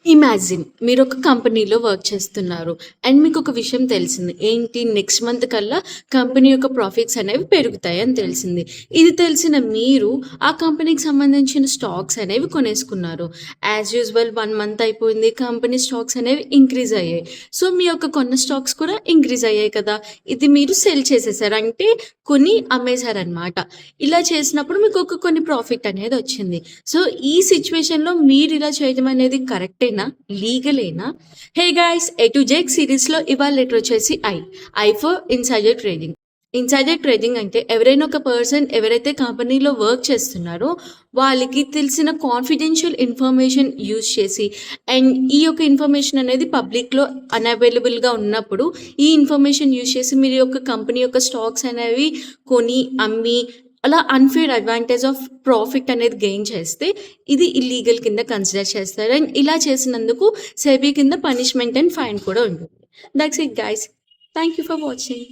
Imagine మీరు ఒక కంపెనీలో వర్క్ చేస్తున్నారు అండ్ మీకు ఒక విషయం తెలిసింది ఏంటి నెక్స్ట్ మంత్ కల్లా కంపెనీ యొక్క ప్రాఫిట్స్ అనేవి పెరుగుతాయి అని తెలిసింది. ఇది తెలిసిన మీరు ఆ కంపెనీకి సంబంధించిన స్టాక్స్ అనేవి కొనేసుకున్నారు. యాజ్ యూజువల్ 1 మంత్ అయిపోయింది, కంపెనీ స్టాక్స్ అనేవి ఇంక్రీజ్ అయ్యాయి. సో మీ యొక్క కొన్న స్టాక్స్ కూడా ఇంక్రీజ్ అయ్యాయి కదా. ఇది మీరు సెల్ చేసేసారు, అంటే కొని అమ్మేశారనమాట. ఇలా చేసినప్పుడు మీకు కొన్ని ప్రాఫిట్ అనేది వచ్చింది. సో ఈ సిచ్యువేషన్లో మీరు ఇలా చేయడం అనేది కరెక్టేనా, లీగలేనా? Hey guys, A to Z సిరీస్లో ఇవాళ లెటర్ వచ్చేసి I for insider trading. Insider trading అంటే ఎవరైనా ఒక పర్సన్ ఎవరైతే కంపెనీలో వర్క్ చేస్తున్నారో వాళ్ళకి తెలిసిన కాన్ఫిడెన్షియల్ ఇన్ఫర్మేషన్ యూజ్ చేసి అండ్ ఈ యొక్క ఇన్ఫర్మేషన్ అనేది పబ్లిక్లో అన్అవైలబుల్గా ఉన్నప్పుడు ఈ ఇన్ఫర్మేషన్ యూజ్ చేసి మీరు యొక్క కంపెనీ యొక్క స్టాక్స్ అనేవి కొని అమ్మి అలా అన్‌ఫెయిర్ అడ్వాంటేజ్ ఆఫ్ ప్రాఫిట్ అనేది గెయిన్ చేస్తే ఇది ఇల్లీగల్ కింద కన్సిడర్ చేస్తారు. అండ్ ఇలా చేసినందుకు సెబీ కింద పనిష్మెంట్ అండ్ ఫైన్ కూడా ఉంటుంది. That's it guys. Thank you for watching.